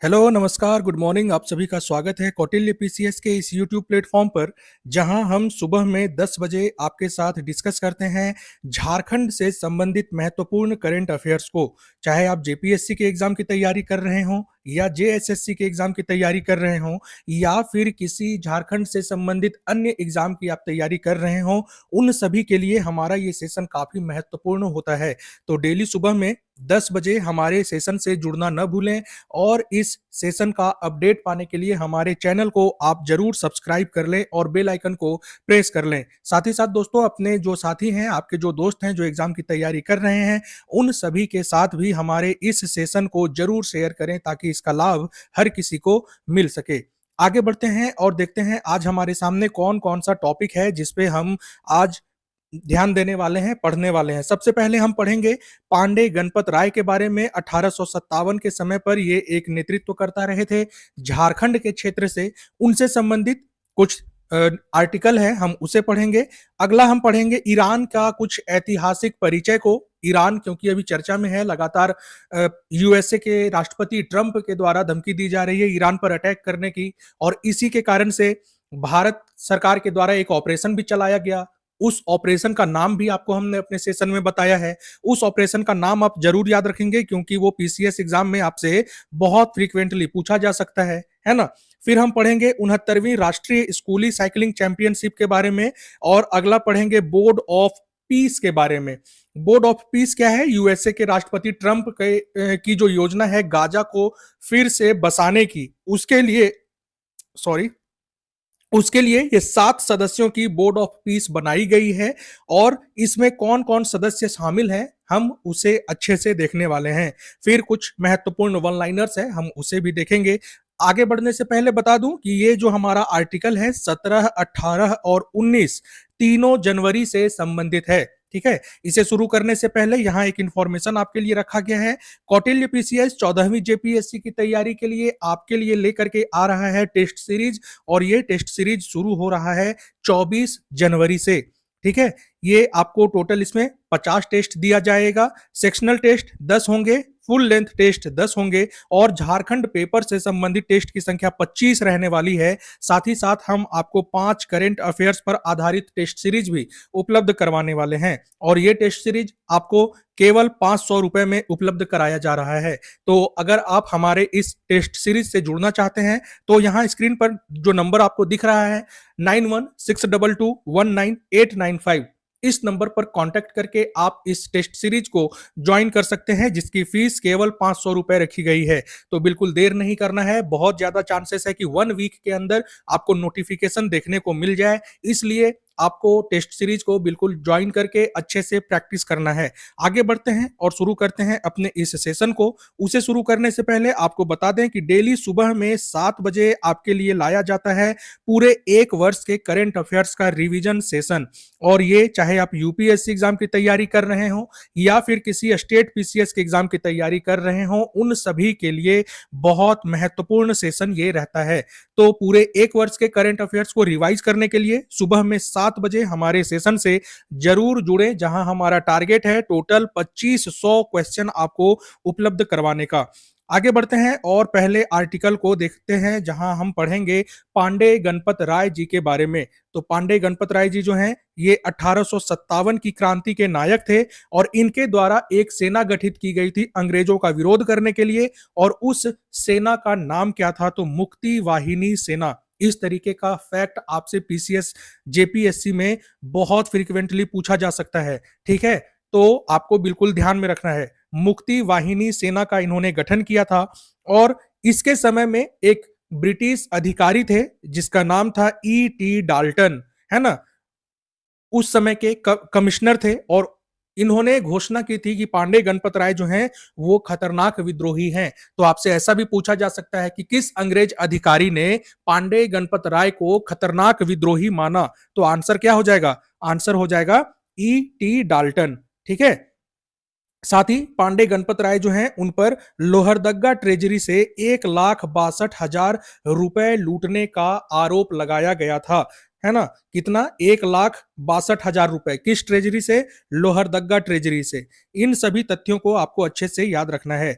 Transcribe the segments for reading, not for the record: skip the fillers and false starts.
Hello, नमस्कार, good morning. आप सभी का स्वागत है कौटिल्य पीसीएस के इस यूट्यूब प्लेटफॉर्म पर, जहां हम सुबह में 10 बजे आपके साथ डिस्कस करते हैं झारखंड से संबंधित महत्वपूर्ण करंट अफेयर्स को। चाहे आप जेपीएससी के एग्जाम की तैयारी कर रहे हों या जेएसएससी के एग्जाम की तैयारी कर रहे हों या फिर किसी झारखंड से संबंधित अन्य एग्जाम की आप तैयारी कर रहे हों, उन सभी के लिए हमारा ये सेशन काफ़ी महत्वपूर्ण होता है। तो डेली सुबह में 10 बजे हमारे सेशन से जुड़ना न भूलें और इस सेशन का अपडेट पाने के लिए हमारे चैनल को आप जरूर सब्सक्राइब कर लें और बेल आइकन को प्रेस कर लें। साथ ही साथ दोस्तों, अपने जो साथी हैं, आपके जो दोस्त हैं जो एग्जाम की तैयारी कर रहे हैं, उन सभी के साथ भी हमारे इस सेशन को जरूर शेयर करें ताकि इसका लाभ हर किसी को मिल सके। आगे बढ़ते हैं और देखते हैं आज हमारे सामने कौन कौन सा टॉपिक है जिस पे हम आज ध्यान देने वाले हैं, पढ़ने वाले हैं। सबसे पहले हम पढ़ेंगे पांडे गणपत राय के बारे में। 1857 के समय पर ये एक नेतृत्व करता रहे थे झारखंड के क्षेत्र से। उनसे संबंधित कुछ आर्टिकल है, हम उसे पढ़ेंगे। अगला हम पढ़ेंगे ईरान का कुछ ऐतिहासिक परिचय को। ईरान क्योंकि अभी चर्चा में है, लगातार यूएसए के राष्ट्रपति ट्रंप के द्वारा धमकी दी जा रही है ईरान पर अटैक करने की, और इसी के कारण से भारत सरकार के द्वारा एक ऑपरेशन भी चलाया गया। उस ऑपरेशन का नाम भी आपको हमने अपने सेशन में बताया है। उस ऑपरेशन का नाम आप जरूर याद रखेंगे क्योंकि वो पीसीएस एग्जाम में आपसे बहुत फ्रीक्वेंटली पूछा जा सकता है ना। फिर हम पढ़ेंगे 69वीं राष्ट्रीय स्कूली साइकिलिंग चैंपियनशिप के बारे में, और अगला पढ़ेंगे बोर्ड ऑफ पीस के बारे में। बोर्ड ऑफ पीस क्या है? यूएसए के राष्ट्रपति ट्रंप की जो योजना है गाजा को फिर से बसाने की, उसके लिए ये 7 सदस्यों की बोर्ड ऑफ पीस बनाई गई है, और इसमें कौन कौन सदस्य शामिल हैं हम उसे अच्छे से देखने वाले हैं। फिर कुछ महत्वपूर्ण वन लाइनर्स है, हम उसे भी देखेंगे। आगे बढ़ने से पहले बता दूं कि ये जो हमारा आर्टिकल है 17, 18 और 19 तीनों जनवरी से संबंधित है। ठीक है, इसे शुरू करने से पहले यहाँ एक इंफॉर्मेशन आपके लिए रखा गया है। कौटिल्य पीसीएस 14वीं जेपीएससी की तैयारी के लिए आपके लिए लेकर के आ रहा है टेस्ट सीरीज, और ये टेस्ट सीरीज शुरू हो रहा है 24 जनवरी से। ठीक है, ये आपको टोटल इसमें 50 टेस्ट दिया जाएगा। सेक्शनल टेस्ट 10 होंगे, फुल लेंथ टेस्ट 10 होंगे, और झारखंड पेपर से संबंधित टेस्ट की संख्या 25 रहने वाली है। साथ ही साथ हम आपको 5 करेंट अफेयर्स पर आधारित टेस्ट सीरीज भी उपलब्ध करवाने वाले हैं, और ये टेस्ट सीरीज आपको केवल 500 रुपए में उपलब्ध कराया जा रहा है। तो अगर आप हमारे इस टेस्ट सीरीज से जुड़ना चाहते हैं तो यहाँ स्क्रीन पर जो नंबर आपको दिख रहा है 9162219895, इस नंबर पर कांटेक्ट करके आप इस टेस्ट सीरीज को ज्वाइन कर सकते हैं, जिसकी फीस केवल 500 रुपए रखी गई है। तो बिल्कुल देर नहीं करना है, बहुत ज्यादा चांसेस है कि 1 वीक के अंदर आपको नोटिफिकेशन देखने को मिल जाए, इसलिए आपको टेस्ट सीरीज को बिल्कुल ज्वाइन करके अच्छे से प्रैक्टिस करना है। आगे बढ़ते हैं और शुरू करते हैं अपने इस सेशन को। उसे शुरू करने से पहले आपको बता दें कि डेली सुबह में 7 बजे आपके लिए लाया जाता है पूरे 1 वर्ष के करंट अफेयर्स का रिवीजन सेशन, और ये चाहे आप यूपीएससी एग्जाम की तैयारी कर रहे हो या फिर किसी स्टेट पीसीएस के एग्जाम की तैयारी कर रहे हो, उन सभी के लिए बहुत महत्वपूर्ण सेशन ये रहता है। तो पूरे 1 वर्ष के करंट अफेयर्स को रिवाइज करने के लिए सुबह में 7 बजे हमारे सेशन से जरूर जुड़े, जहां हमारा टारगेट है टोटल 2500 क्वेश्चन आपको उपलब्ध करवाने का। आगे बढ़ते हैं और पहले आर्टिकल को देखते हैं, जहां हम पढ़ेंगे पांडे गणपत राय जी के बारे में। तो पांडे गणपत राय जी जो हैं, ये 1857 की क्रांति के नायक थे, और इनके द्वारा एक सेना गठित की गई थी अंग्रेजों का विरोध करने के लिए, और उस सेना का नाम क्या था? तो मुक्ति वाहिनी सेना। इस तरीके का फैक्ट आपसे पीसीएस जेपीएससी में बहुत फ्रीक्वेंटली पूछा जा सकता है। ठीक है, तो आपको बिल्कुल ध्यान में रखना है। मुक्ति वाहिनी सेना का इन्होंने गठन किया था, और इसके समय में एक ब्रिटिश अधिकारी थे जिसका नाम था टी डाल्टन, है ना। उस समय के कमिश्नर थे, और इन्होंने घोषणा की थी कि पांडे गणपत राय जो हैं वो खतरनाक विद्रोही हैं। तो आपसे ऐसा भी पूछा जा सकता है कि किस अंग्रेज अधिकारी ने पांडे गणपत राय को खतरनाक विद्रोही माना? तो आंसर क्या हो जाएगा? आंसर हो जाएगा टी डाल्टन। ठीक है, साथ ही पांडे गणपत राय जो हैं उन पर लोहरदग्गा ट्रेजरी से 1,62,000 रुपए लूटने का आरोप लगाया गया था, है ना। कितना? 1,62,000 रुपए। किस ट्रेजरी से? लोहरदग्गा ट्रेजरी से। इन सभी तथ्यों को आपको अच्छे से याद रखना है।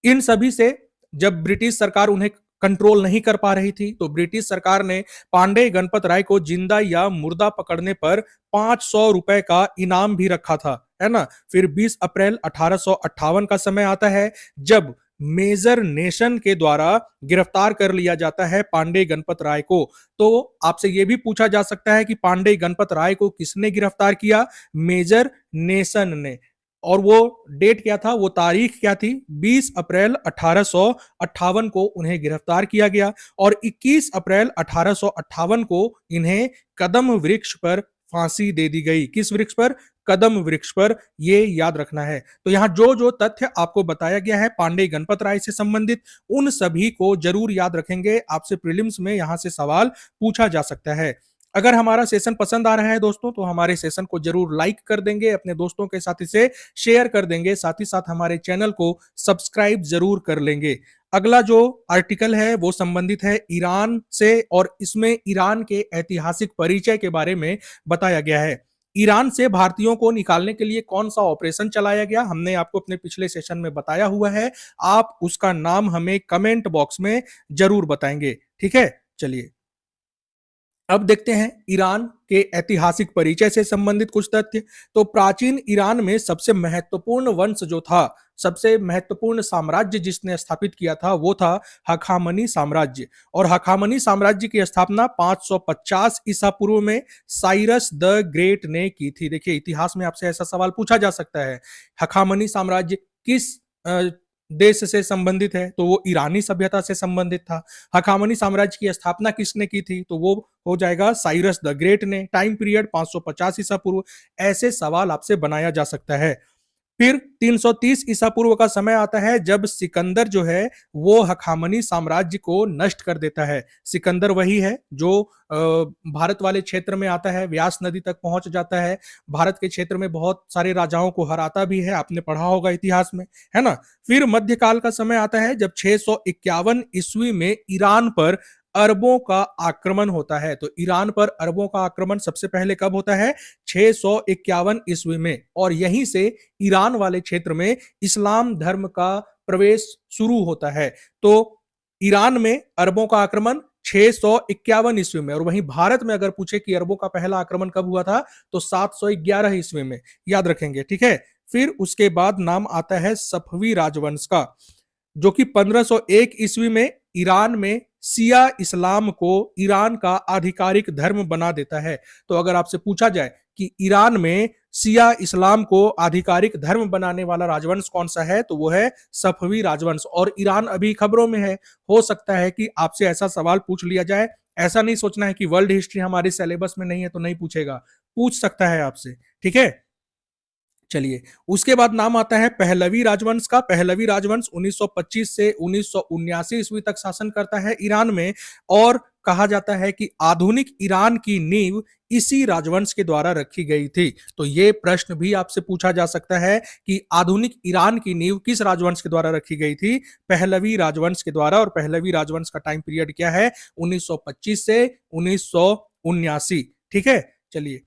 इन सभी से जब ब्रिटिश सरकार उन्हें कंट्रोल नहीं कर पा रही थी तो ब्रिटिश सरकार ने पांडे गणपत राय को जिंदा या मुर्दा पकड़ने पर 500 रुपए का इनाम भी रखा था, है ना। फिर 20 अप्रैल 1858 का समय आता है जब मेजर नेशन के द्वारा गिरफ्तार कर लिया जाता है पांडे गणपत राय को। तो आपसे यह भी पूछा जा सकता है कि पांडे गणपत राय को किसने गिरफ्तार किया? मेजर नेशन ने। और वो डेट क्या था, वो तारीख क्या थी? 20 अप्रैल 1858 को उन्हें गिरफ्तार किया गया और 21 अप्रैल 1858 को इन्हें कदम वृक्ष पर फांसी दे दी गई। किस वृक्ष पर? कदम वृक्ष पर। ये याद रखना है। तो यहां जो जो तथ्य आपको बताया गया है पांडे गणपत राय से संबंधित, उन सभी को जरूर याद रखेंगे। आपसे प्रीलिम्स में यहां से सवाल पूछा जा सकता है। अगर हमारा सेशन पसंद आ रहा है दोस्तों तो हमारे सेशन को जरूर लाइक कर देंगे, अपने दोस्तों के साथ इसे शेयर कर देंगे, साथ ही साथ हमारे चैनल को सब्सक्राइब जरूर कर लेंगे। अगला जो आर्टिकल है वो संबंधित है ईरान से और इसमें ईरान के ऐतिहासिक परिचय के बारे में बताया गया है। ईरान से भारतीयों को निकालने के लिए कौन सा ऑपरेशन चलाया गया, हमने आपको अपने पिछले सेशन में बताया हुआ है। आप उसका नाम हमें कमेंट बॉक्स में जरूर बताएंगे, ठीक है। चलिए अब देखते हैं ईरान के ऐतिहासिक परिचय से संबंधित कुछ तथ्य। तो प्राचीन ईरान में सबसे महत्वपूर्ण वंश जो था, सबसे महत्वपूर्ण साम्राज्य जिसने स्थापित किया था वो था हखामनी साम्राज्य। और हखामनी साम्राज्य की स्थापना 550 ईसा पूर्व में साइरस द ग्रेट ने की थी। देखिए इतिहास में आपसे ऐसा सवाल पूछा जा सकता है, हखामनी साम्राज्य किस देश से संबंधित है? तो वो ईरानी सभ्यता से संबंधित था। हखामनी साम्राज्य की स्थापना किसने की थी? तो वो हो जाएगा साइरस द ग्रेट ने। टाइम पीरियड 550 ईसा पूर्व। ऐसे सवाल आपसे बनाया जा सकता है। फिर 330 ईसा पूर्व का समय आता है जब सिकंदर जो है वो हखामनी साम्राज्य को नष्ट कर देता है। सिकंदर वही है जो भारत वाले क्षेत्र में आता है, व्यास नदी तक पहुंच जाता है, भारत के क्षेत्र में बहुत सारे राजाओं को हराता भी है, आपने पढ़ा होगा इतिहास में, है ना। फिर मध्यकाल का समय आता है जब 651 ईस्वी में ईरान पर अरबों का आक्रमण होता है। तो ईरान पर अरबों का आक्रमण सबसे पहले कब होता है? 651 ईस्वी में। और यहीं से ईरान वाले क्षेत्र में इस्लाम धर्म का प्रवेश शुरू होता है। तो ईरान में अरबों का आक्रमण 651 ईस्वी में। और वहीं भारत में अगर पूछे कि अरबों का पहला आक्रमण कब हुआ था तो 711 ईस्वी में, याद रखेंगे, ठीक है। फिर उसके बाद नाम आता है सफवी राजवंश का, जो कि 1501 ईस्वी में ईरान में सिया इस्लाम को ईरान का आधिकारिक धर्म बना देता है। तो अगर आपसे पूछा जाए कि ईरान में सिया इस्लाम को आधिकारिक धर्म बनाने वाला राजवंश कौन सा है तो वो है सफवी राजवंश। और ईरान अभी खबरों में है, हो सकता है कि आपसे ऐसा सवाल पूछ लिया जाए। ऐसा नहीं सोचना है कि वर्ल्ड हिस्ट्री हमारे सिलेबस में नहीं है तो नहीं पूछेगा, पूछ सकता है आपसे, ठीक है। चलिए उसके बाद नाम आता है पहलवी राजवंश का। पहलवी राजवंश 1925 से 1979 ईस्वी तक शासन करता है ईरान में। और कहा जाता है कि आधुनिक ईरान की नींव इसी राजवंश के द्वारा रखी गई थी। तो ये प्रश्न भी आपसे पूछा जा सकता है कि आधुनिक ईरान की नींव किस राजवंश के द्वारा रखी गई थी? पहलवी राजवंश के द्वारा। और पहलवी राजवंश का टाइम पीरियड क्या है? 1925 से 1979, ठीक है। चलिए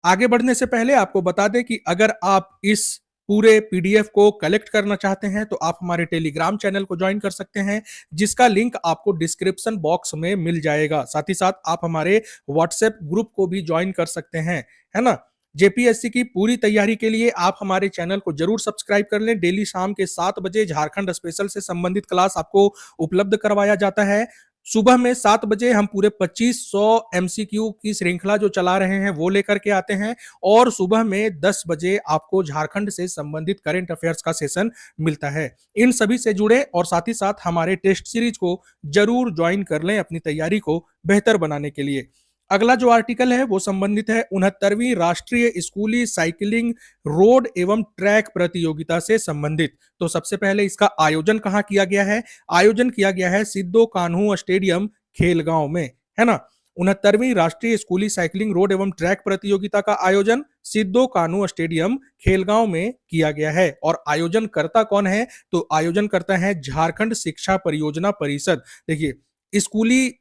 आगे बढ़ने से पहले आपको बता दें कि अगर आप इस पूरे पीडीएफ को कलेक्ट करना चाहते हैं तो आप हमारे टेलीग्राम चैनल को ज्वाइन कर सकते हैं, जिसका लिंक आपको डिस्क्रिप्शन बॉक्स में मिल जाएगा। साथ ही साथ आप हमारे व्हाट्सएप ग्रुप को भी ज्वाइन कर सकते हैं, है ना। जेपीएससी की पूरी तैयारी के लिए आप हमारे चैनल को जरूर सब्सक्राइब कर लें। डेली शाम के 7 बजे झारखंड स्पेशल से संबंधित क्लास आपको उपलब्ध करवाया जाता है। सुबह में 7 बजे हम पूरे 2500 एमसीक्यू की श्रृंखला जो चला रहे हैं वो लेकर के आते हैं। और सुबह में 10 बजे आपको झारखंड से संबंधित करंट अफेयर्स का सेशन मिलता है। इन सभी से जुड़े और साथ ही साथ हमारे टेस्ट सीरीज को जरूर ज्वाइन कर लें अपनी तैयारी को बेहतर बनाने के लिए। अगला जो आर्टिकल है वो संबंधित है 69वीं राष्ट्रीय स्कूली साइकिलिंग रोड एवं ट्रैक प्रतियोगिता से संबंधित। तो सबसे पहले इसका आयोजन कहाँ किया गया है? आयोजन किया गया है सिद्धो कान्हू स्टेडियम खेलगांव में, है ना। 69वीं राष्ट्रीय स्कूली साइकिलिंग रोड एवं ट्रैक प्रतियोगिता का आयोजन सिद्धो कान्हू स्टेडियम खेलगांव में किया गया है। और आयोजन करता कौन है? तो आयोजन करता है झारखंड शिक्षा परियोजना परिषद। देखिए स्कूली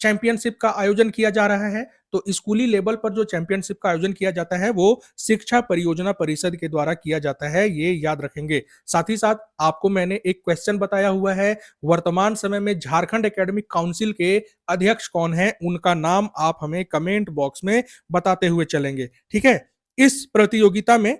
चैंपियनशिप का आयोजन किया जा रहा है तो स्कूली लेवल पर जो चैंपियनशिप का आयोजन किया जाता है वो शिक्षा परियोजना परिषद के द्वारा किया जाता है, ये याद रखेंगे। साथ ही साथ आपको मैंने एक क्वेश्चन बताया हुआ है, वर्तमान समय में झारखंड एकेडमिक काउंसिल के अध्यक्ष कौन है, उनका नाम आप हमें कमेंट बॉक्स में बताते हुए चलेंगे, ठीक है। इस प्रतियोगिता में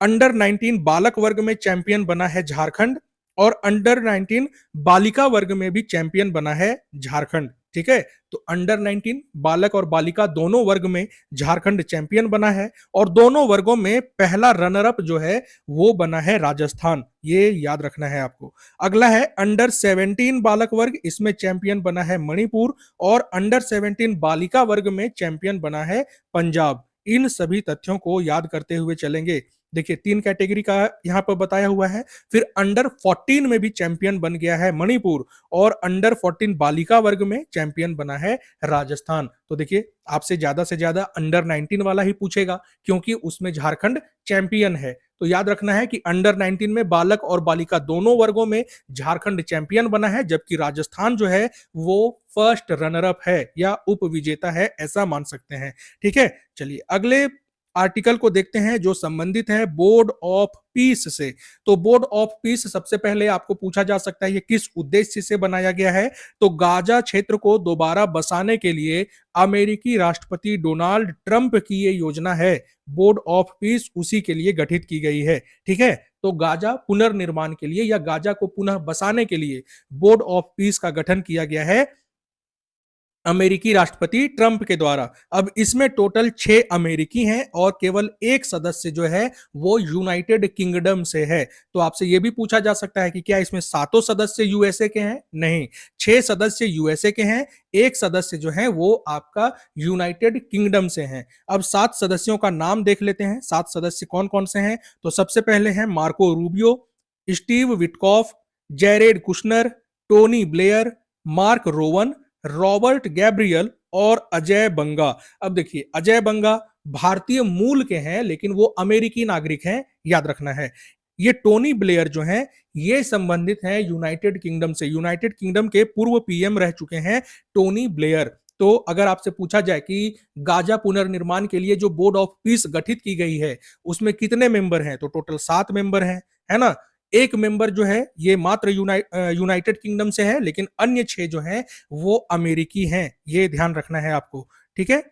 अंडर 19 बालक वर्ग में चैंपियन बना है झारखंड और अंडर 19 बालिका वर्ग में भी चैंपियन बना है झारखंड, ठीक है। तो अंडर 19 बालक और बालिका दोनों वर्ग में झारखंड चैंपियन बना है और दोनों वर्गों में पहला रनर अप जो है वो बना है राजस्थान, ये याद रखना है आपको। अगला है अंडर 17 बालक वर्ग, इसमें चैंपियन बना है मणिपुर और अंडर 17 बालिका वर्ग में चैंपियन बना है पंजाब। इन सभी तथ्यों को याद करते हुए चलेंगे। देखिए 3 कैटेगरी का यहाँ पर बताया हुआ है। फिर अंडर 14 में भी चैंपियन बन गया है मणिपुर और अंडर 14 बालिका वर्ग में चैंपियन बना है राजस्थान। तो देखिए आपसे ज्यादा अंडर 19 वाला ही पूछेगा क्योंकि उसमें झारखंड चैंपियन है। तो याद रखना है कि अंडर 19 में बालक और बालिका दोनों वर्गों में झारखंड चैंपियन बना है, जबकि राजस्थान जो है वो फर्स्ट रनर अप है या उप विजेता है, ऐसा मान सकते हैं, ठीक है। चलिए अगले आर्टिकल को देखते हैं जो संबंधित है बोर्ड ऑफ पीस से। तो बोर्ड ऑफ पीस सबसे पहले आपको पूछा जा सकता है ये किस उद्देश्य से बनाया गया है, तो गाजा क्षेत्र को दोबारा बसाने के लिए अमेरिकी राष्ट्रपति डोनाल्ड ट्रंप की ये योजना है। बोर्ड ऑफ पीस उसी के लिए गठित की गई है, ठीक है। तो गाजा पुनर्निर्माण के लिए या गाजा को पुनः बसाने के लिए बोर्ड ऑफ पीस का गठन किया गया है अमेरिकी राष्ट्रपति ट्रंप के द्वारा। अब इसमें टोटल 6 अमेरिकी हैं और केवल एक सदस्य जो है वो यूनाइटेड किंगडम से है। तो आपसे ये भी पूछा जा सकता है कि क्या इसमें सातों सदस्य यूएसए के हैं? नहीं, 6 सदस्य यूएसए के हैं, एक सदस्य जो है वो आपका यूनाइटेड किंगडम से हैं। अब 7 सदस्यों का नाम देख लेते हैं, 7 सदस्य कौन कौन से हैं। तो सबसे पहले हैं Marco Rubio, Steve Witkoff, Jared Kushner, Tony Blair, mark Rowan, Robert Gabriel और अजय बंगा। अब देखिए अजय बंगा भारतीय मूल के हैं लेकिन वो अमेरिकी नागरिक हैं, याद रखना है। ये टोनी ब्लेयर जो हैं ये संबंधित हैं यूनाइटेड किंगडम से, यूनाइटेड किंगडम के पूर्व पीएम रह चुके हैं टोनी ब्लेयर। तो अगर आपसे पूछा जाए कि गाजा पुनर्निर्माण के लिए जो बोर्ड ऑफ पीस गठित की गई है उसमें कितने मेंबर हैं, तो टोटल 7 मेंबर हैं, है ना। एक मेंबर जो है ये मात्र यूनाइटेड किंगडम से है लेकिन अन्य 6 जो हैं वो अमेरिकी हैं, ये ध्यान रखना है आपको, ठीक है।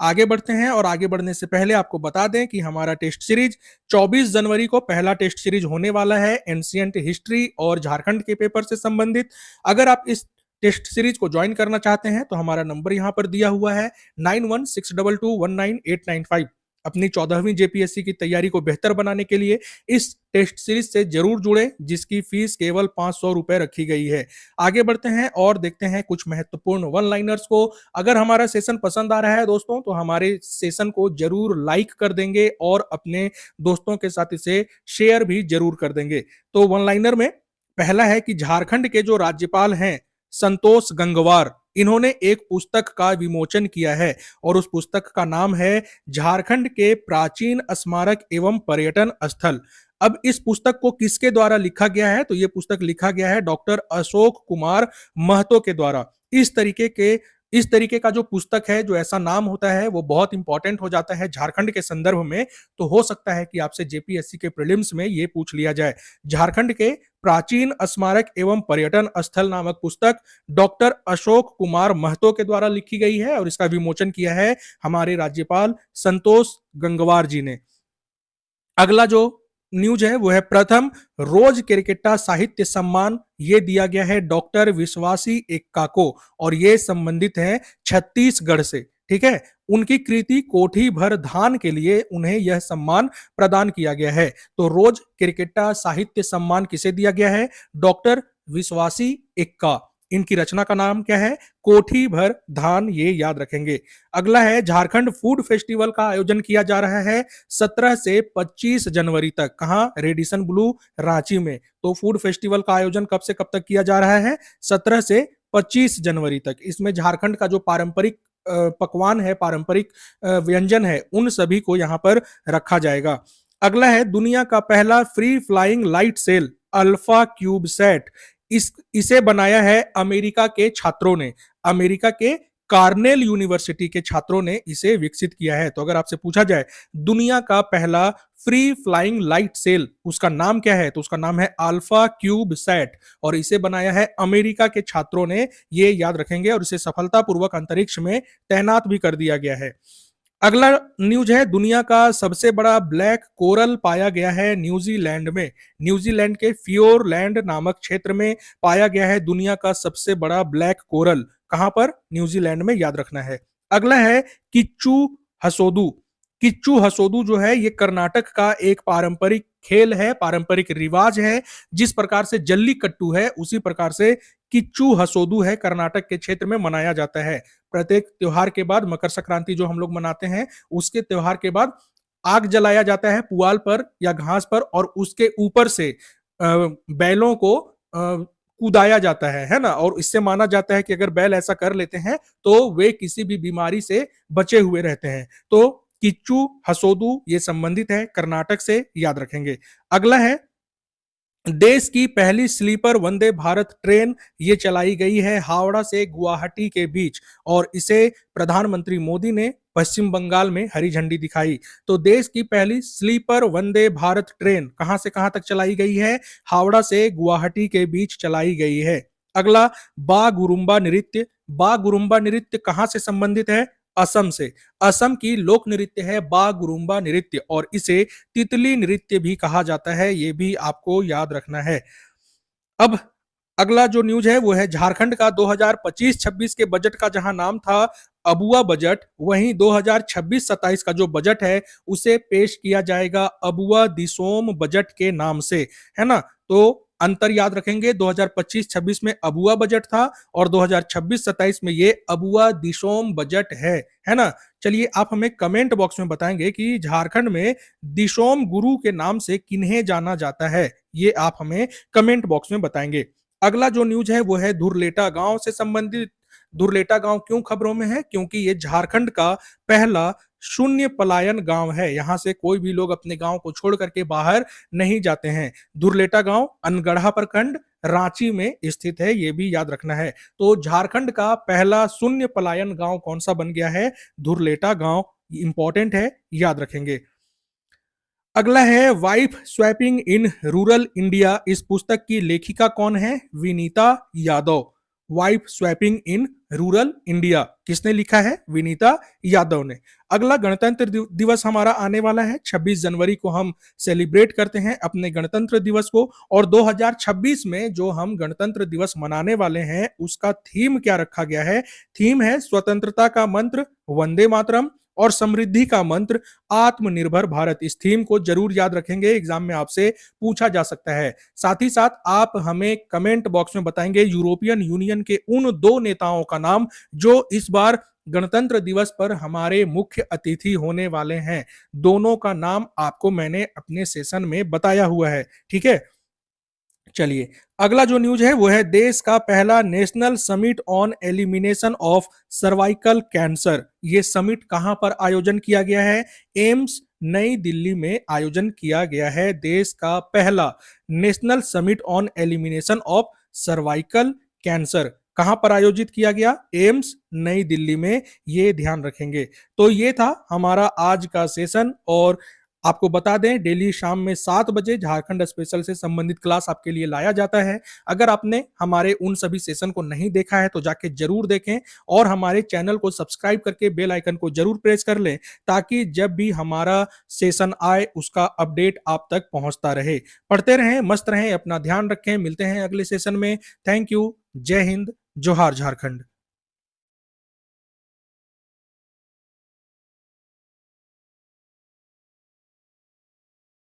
आगे बढ़ते हैं और आगे बढ़ने से पहले आपको बता दें कि हमारा टेस्ट सीरीज 24 जनवरी को पहला टेस्ट सीरीज होने वाला है एंशिएंट हिस्ट्री और झारखंड के पेपर से संबंधित। अगर आप इस टेस्ट सीरीज को ज्वाइन करना चाहते हैं तो हमारा नंबर यहां पर दिया हुआ है 9162219895। अपनी 14वीं जेपीएससी की तैयारी को बेहतर बनाने के लिए इस टेस्ट सीरीज से जरूर जुड़े, जिसकी फीस केवल 500 रुपए रखी गई है। आगे बढ़ते हैं और देखते हैं कुछ महत्वपूर्ण वन लाइनर्स को। अगर हमारा सेशन पसंद आ रहा है दोस्तों तो हमारे सेशन को जरूर लाइक कर देंगे और अपने दोस्तों के साथ इसे शेयर भी जरूर कर देंगे। तो वन लाइनर में पहला है कि झारखंड के जो राज्यपाल हैं संतोष गंगवार, इन्होंने एक पुस्तक का विमोचन किया है और उस पुस्तक का नाम है झारखंड के प्राचीन स्मारक एवं पर्यटन स्थल। अब इस पुस्तक को किसके द्वारा लिखा गया है, तो यह पुस्तक लिखा गया है डॉक्टर अशोक कुमार महतो के द्वारा। इस तरीके का जो पुस्तक है, जो ऐसा नाम होता है वो बहुत इंपॉर्टेंट हो जाता है झारखंड के संदर्भ में। तो हो सकता है कि आपसे जेपीएससी के प्रीलिम्स में ये पूछ लिया जाए। झारखंड के प्राचीन स्मारक एवं पर्यटन स्थल नामक पुस्तक डॉक्टर अशोक कुमार महतो के द्वारा लिखी गई है और इसका विमोचन किया है हमारे राज्यपाल संतोष गंगवार जी ने। अगला जो न्यूज है वो है प्रथम रोज केरकेट्टा साहित्य सम्मान, ये दिया गया है डॉक्टर विश्वासी एक्का को और ये संबंधित है छत्तीसगढ़ से, ठीक है। उनकी कृति कोठी भर धान के लिए उन्हें यह सम्मान प्रदान किया गया है। तो रोज केरकेट्टा साहित्य सम्मान किसे दिया गया है, डॉक्टर विश्वासी एक्का। इनकी रचना का नाम क्या है, कोठी भर धान, ये याद रखेंगे। अगला है झारखंड फूड फेस्टिवल का आयोजन किया जा रहा है 17 से 25 जनवरी तक। कहां, रेडिसन ब्लू रांची में। तो फूड फेस्टिवल का आयोजन कब से कब तक किया जा रहा है, 17 से 25 जनवरी तक। इसमें झारखंड का जो पारंपरिक पकवान है, पारंपरिक व्यंजन है, उन सभी को यहां पर रखा जाएगा। अगला है दुनिया का पहला free flying light sail Alpha CubeSat. इसे बनाया है अमेरिका के छात्रों ने, अमेरिका के कार्नेल यूनिवर्सिटी के छात्रों ने इसे विकसित किया है। तो अगर आपसे पूछा जाए दुनिया का पहला फ्री फ्लाइंग लाइट सेल, उसका नाम क्या है? तो उसका नाम है अल्फा क्यूब सैट और इसे बनाया है अमेरिका के छात्रों ने, ये याद रखेंगे, और इसे सफलतापूर्वक अंतरिक्ष में तैनात भी कर दिया गया है। अगला न्यूज है, दुनिया का सबसे बड़ा ब्लैक कोरल पाया गया है न्यूजीलैंड में। न्यूजीलैंड के फियोरलैंड नामक क्षेत्र में पाया गया है दुनिया का सबसे बड़ा ब्लैक कोरल। कहां पर? न्यूजीलैंड में, याद रखना है। अगला है किच्चू हसोदू। किच्चू हसोदू जो है ये कर्नाटक का एक पारंपरिक खेल है, पारंपरिक रिवाज है। जिस प्रकार से जल्लीकट्टू है उसी प्रकार से किच्चू हसोदू है, कर्नाटक के क्षेत्र में मनाया जाता है। प्रत्येक त्योहार के बाद, मकर संक्रांति जो हम लोग मनाते हैं उसके त्योहार के बाद आग जलाया जाता है पुआल पर या घास पर, और उसके ऊपर से बैलों को कूदाया जाता है ना। और इससे माना जाता है कि अगर बैल ऐसा कर लेते हैं तो वे किसी भी बीमारी से बचे हुए रहते हैं। तो किच्चू हसोदू ये संबंधित है कर्नाटक से, याद रखेंगे। अगला है, देश की पहली स्लीपर वंदे भारत ट्रेन ये चलाई गई है हावड़ा से गुवाहाटी के बीच, और इसे प्रधानमंत्री मोदी ने पश्चिम बंगाल में हरी झंडी दिखाई। तो देश की पहली स्लीपर वंदे भारत ट्रेन कहां से कहां तक चलाई गई है? हावड़ा से गुवाहाटी के बीच चलाई गई है। अगला, बागुरुम्बा नृत्य। बागुरुम्बा नृत्य कहां से संबंधित है? असम से। असम की लोक नृत्य है बागुरुम्बा नृत्य, और इसे तितली नृत्य भी कहा जाता है, ये भी आपको याद रखना है। अब अगला जो न्यूज है वो है झारखंड का 2025-26 के बजट का जहां नाम था अबुआ बजट, वहीं 2026-27 का जो बजट है उसे पेश किया जाएगा अबुआ दिसोम बजट के नाम से, है ना। तो अंतर याद रखेंगे, 2025-26 में अबुआ बजट था और 2026-27 में ये अबुआ दिसोम बजट है ना। चलिए आप हमें कमेंट बॉक्स में बताएंगे कि झारखंड में दिसोम गुरु के नाम से किन्हें जाना जाता है, ये आप हमें कमेंट बॉक्स में बताएंगे। अगला जो न्यूज है वो है धुरलेटा गांव से संबंधित। धुरलेटा गांव क्यों खबरों में है? क्योंकि ये झारखंड का पहला शून्य पलायन गांव है, यहां से कोई भी लोग अपने गांव को छोड़ करके बाहर नहीं जाते हैं। धुरलेटा गांव अनगढ़ा प्रखंड रांची में स्थित है, ये भी याद रखना है। तो झारखंड का पहला शून्य पलायन गांव कौन सा बन गया है? धुरलेटा गांव, इंपॉर्टेंट है, याद रखेंगे। अगला है wife swapping in rural India. इस पुस्तक की लेखिका कौन है? Vinita Yadav. Wife swapping in rural India किसने लिखा है? विनीता यादव ने। अगला गणतंत्र दिवस हमारा आने वाला है, 26 जनवरी को हम सेलिब्रेट करते हैं अपने गणतंत्र दिवस को, और 2026 में जो हम गणतंत्र दिवस मनाने वाले हैं उसका थीम क्या रखा गया है? थीम है स्वतंत्रता का मंत्र वंदे मातरम और समृद्धि का मंत्र आत्मनिर्भर भारत। इस थीम को जरूर याद रखेंगे, एग्जाम में आपसे पूछा जा सकता है। साथ ही साथ आप हमें कमेंट बॉक्स में बताएंगे यूरोपियन यूनियन के उन 2 नेताओं का नाम जो इस बार गणतंत्र दिवस पर हमारे मुख्य अतिथि होने वाले हैं। दोनों का नाम आपको मैंने अपने सेशन में बताया हुआ है, ठीक है। चलिए अगला जो न्यूज है वो है देश का पहला national summit on elimination of cervical cancer. ये समिट कहां पर आयोजन किया गया है? एम्स नई दिल्ली में आयोजन किया गया है देश का पहला national summit on elimination of cervical cancer. कहां पर आयोजित किया गया? एम्स नई दिल्ली में, ये ध्यान रखेंगे। तो ये था हमारा आज का सेशन, और आपको बता दें डेली शाम में 7 बजे झारखंड स्पेशल से संबंधित क्लास आपके लिए लाया जाता है। अगर आपने हमारे उन सभी सेशन को नहीं देखा है तो जाके जरूर देखें, और हमारे चैनल को सब्सक्राइब करके बेल आइकन को जरूर प्रेस कर लें ताकि जब भी हमारा सेशन आए उसका अपडेट आप तक पहुंचता रहे। पढ़ते रहें, मस्त रहें, अपना ध्यान रखें। मिलते हैं अगले सेशन में। Thank you. जय हिंद, जोहार झारखंड।